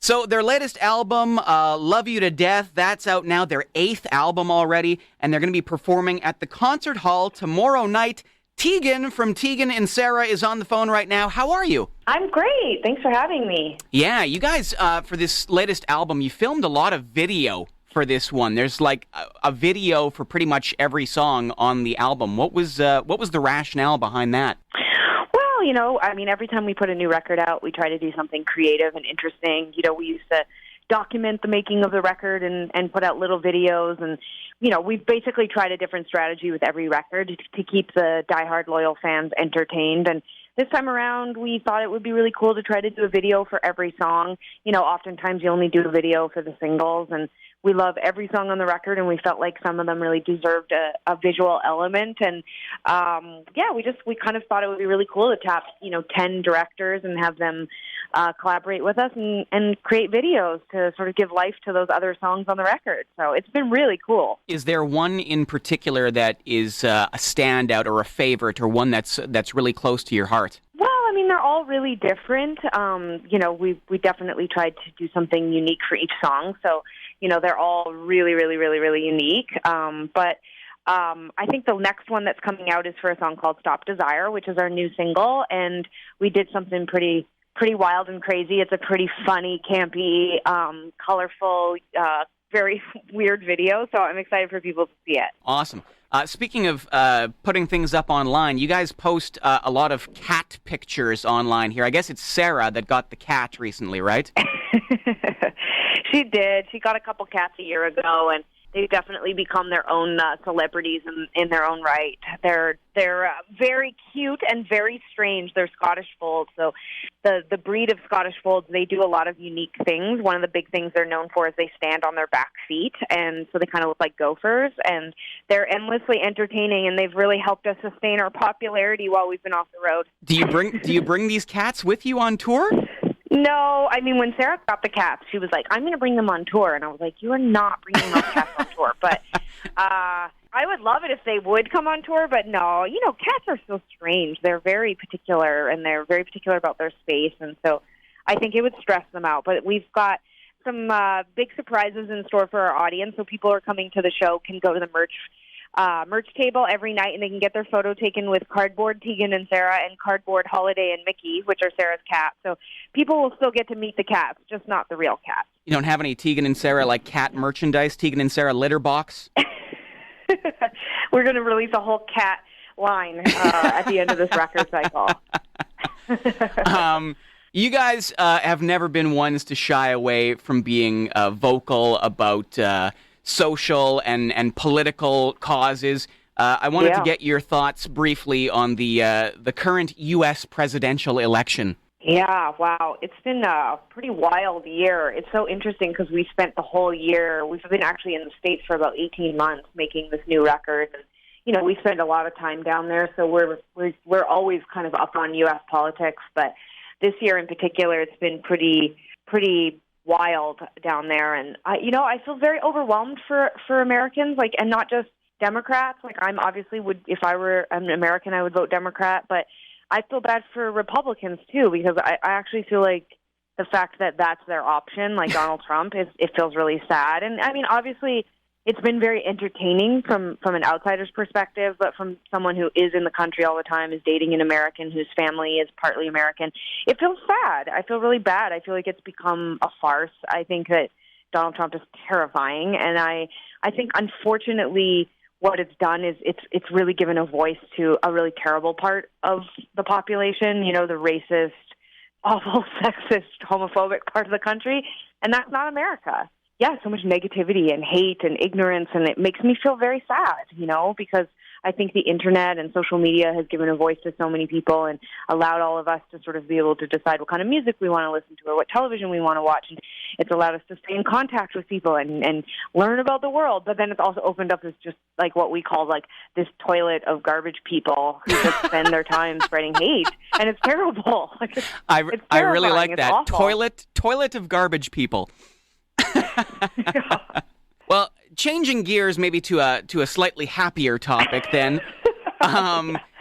So their latest album, Love You to Death, that's out now, their 8th album already, and they're going to be performing at the Concert Hall tomorrow night. Tegan from Tegan and Sarah is on the phone right now. How are you? I'm great. Thanks for having me. Yeah, you guys, for this latest album, you filmed a lot of video for this one. There's like a video for pretty much every song on the album. What was the rationale behind that? Well, every time we put a new record out, we try to do something creative and interesting. We used to document the making of the record and put out little videos. And, we've basically tried a different strategy with every record to keep the diehard loyal fans entertained. And this time around, we thought it would be really cool to try to do a video for every song. Oftentimes you only do a video for the singles, and we love every song on the record, and we felt like some of them really deserved a visual element. And, we kind of thought it would be really cool to tap, 10 directors and have them collaborate with us and create videos to sort of give life to those other songs on the record. So it's been really cool. Is there one in particular that is a standout or a favorite, or one that's really close to your heart? Well, they're all really different. We definitely tried to do something unique for each song. So, they're all really, really, really, really unique. But I think the next one that's coming out is for a song called Stop Desire, which is our new single. And we did something pretty wild and crazy. It's a pretty funny, campy, colorful, very weird video. So I'm excited for people to see it. Awesome. Speaking of putting things up online, you guys post a lot of cat pictures online here. I guess it's Sarah that got the cat recently, right? She did. She got a couple cats a year ago, and they've definitely become their own celebrities in their own right. They're very cute and very strange. They're Scottish Folds. So the breed of Scottish Folds, they do a lot of unique things. One of the big things they're known for is they stand on their back feet, and so they kind of look like gophers, and they're endlessly entertaining, and they've really helped us sustain our popularity while we've been off the road. Do you bring these cats with you on tour? No, when Sarah got the cats, she was like, I'm going to bring them on tour. And I was like, you are not bringing those cats on tour. But I would love it if they would come on tour. But no, cats are so strange. They're very particular, and they're very particular about their space. And so I think it would stress them out. But we've got some big surprises in store for our audience. So people who are coming to the show can go to the merch table every night, and they can get their photo taken with Cardboard Tegan and Sarah and Cardboard Holiday and Mickey, which are Sarah's cats. So people will still get to meet the cats, just not the real cats. You don't have any Tegan and Sarah like cat merchandise? Tegan and Sarah litter box? We're going to release a whole cat line at the end of this record cycle. You guys have never been ones to shy away from being vocal about social and political causes. I wanted to get your thoughts briefly on the current U.S. presidential election. Yeah, wow. It's been a pretty wild year. It's so interesting because we spent the whole year, we've been actually in the States for about 18 months making this new record. And, we spend a lot of time down there, so we're always kind of up on U.S. politics. But this year in particular, it's been pretty wild down there, and I feel very overwhelmed for Americans, and not just Democrats. I'm obviously if I were an American, I would vote Democrat, but I feel bad for Republicans too, because I actually feel like the fact that that's their option, like Donald Trump, it feels really sad. And obviously it's been very entertaining from an outsider's perspective, but from someone who is in the country all the time, is dating an American whose family is partly American, it feels sad. I feel really bad. I feel like it's become a farce. I think that Donald Trump is terrifying, and I think, unfortunately, what it's done is it's really given a voice to a really terrible part of the population, the racist, awful, sexist, homophobic part of the country, and that's not America. Yeah, so much negativity and hate and ignorance, and it makes me feel very sad, because I think the internet and social media has given a voice to so many people and allowed all of us to sort of be able to decide what kind of music we want to listen to or what television we want to watch. And it's allowed us to stay in contact with people and learn about the world. But then it's also opened up as just like what we call like this toilet of garbage people who just spend their time spreading hate. And it's terrible. I really like that. Toilet of garbage people. Well, changing gears maybe to a slightly happier topic then.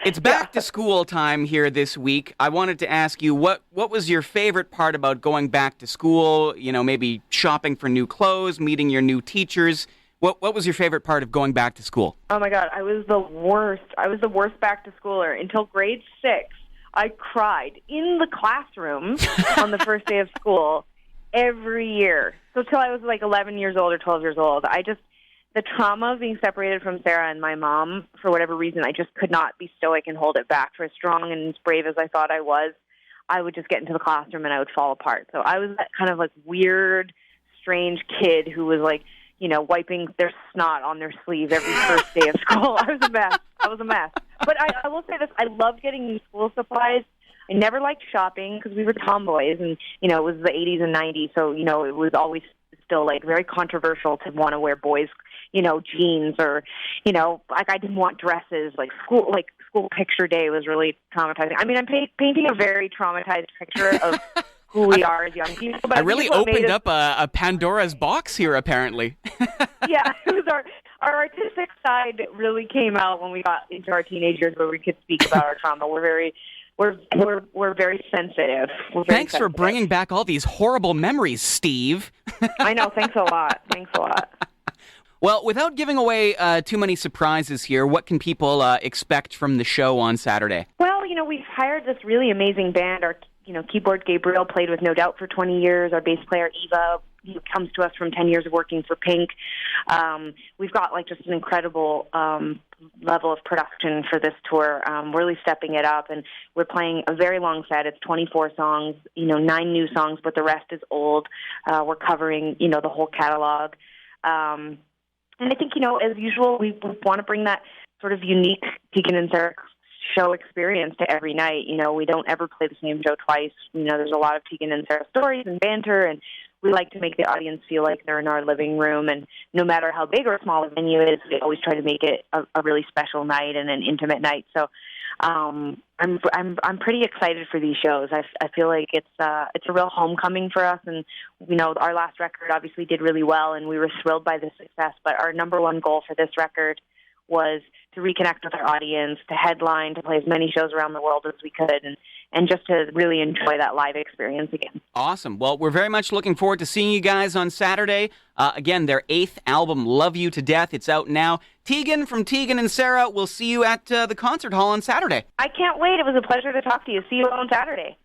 It's back to school time here this week. I wanted to ask you, what was your favorite part about going back to school? You know, maybe shopping for new clothes, meeting your new teachers. What was your favorite part of going back to school? Oh, my God. I was the worst. I was the worst back to schooler. Until grade 6, I cried in the classroom on the first day of school every year. So till I was like 11 years old or 12 years old, the trauma of being separated from Sarah and my mom, for whatever reason, I just could not be stoic and hold it back. For as strong and as brave as I thought I was, I would just get into the classroom and I would fall apart. So I was that kind of like weird, strange kid who was like, you know, wiping their snot on their sleeve every first day of school. I was a mess. But I will say this, I loved getting new school supplies. I never liked shopping because we were tomboys and, you know, it was the 80s and 90s. So, you know, it was always still like very controversial to want to wear boys, you know, jeans or, you know, like I didn't want dresses. Like school picture day was really traumatizing. I mean, I'm painting a very traumatized picture of who we are as young people. But I really opened up a Pandora's box here, apparently. Yeah, it was our artistic side really came out when we got into our teenage years, where we could speak about our trauma. We're very sensitive. Thanks for bringing back all these horrible memories, Steve. I know. Thanks a lot. Well, without giving away too many surprises here, what can people expect from the show on Saturday? Well, you know, we've hired this really amazing band. Our keyboard Gabriel played with No Doubt for 20 years. Our bass player Eva comes to us from 10 years of working for Pink. We've got like just an incredible level of production for this tour. We're really stepping it up, and we're playing a very long set. It's 24 songs, 9 new songs, but the rest is old. We're covering, the whole catalog. And I think, as usual, we want to bring that sort of unique Tegan and Sarah show experience to every night. We don't ever play the same show twice. There's a lot of Tegan and Sarah stories and banter, and we like to make the audience feel like they're in our living room. And no matter how big or small the venue is, we always try to make it a really special night and an intimate night. So I'm pretty excited for these shows. I feel like it's a real homecoming for us. And our last record obviously did really well, and we were thrilled by the success. But our number one goal for this record was to reconnect with our audience, to headline, to play as many shows around the world as we could, and just to really enjoy that live experience again. Awesome. Well, we're very much looking forward to seeing you guys on Saturday. Again, their 8th album, Love You to Death. It's out now. Tegan from Tegan and Sarah, we'll see you at the concert hall on Saturday. I can't wait. It was a pleasure to talk to you. See you on Saturday.